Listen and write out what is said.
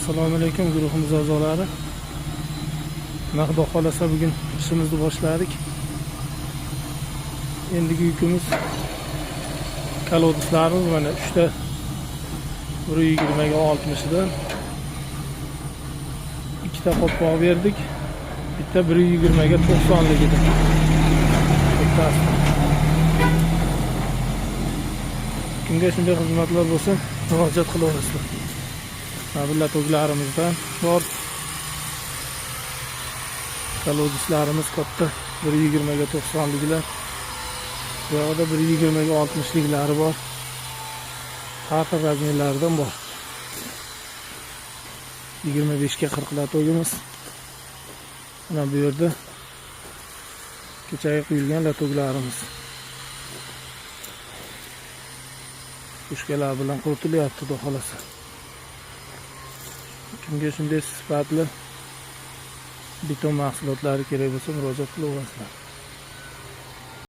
Assalomu alaykum guruhimiz a'zolari. Xudo xolasa bugun ishimizni boshladik. Endigi yukimiz kolodislarimiz mana 3 ta 120 ga 60 dan 2 ta qopqoq berdik. Bitta 120 ga 90 ligidan. Bittasi. Kimga shunday xizmatlar bo'lsa, murojaat qilaverasizlar. Abilla to'glarimizdan bor. Kolodislarimiz katta 120 ga 90 liglar. Bu yerda 120 ga 60 liglari bor. Har xil razmerlardan bor. 25 ga 40 lar to'gimiz. Mana bu yerda kechaga quyilgan latoglarimiz. Pushkalar bilan qurtilyapti, xudo xolasa. Kimga shunday sifatli beton mahsulotlari kerak bo'lsa, murojaat qilaverasizlar.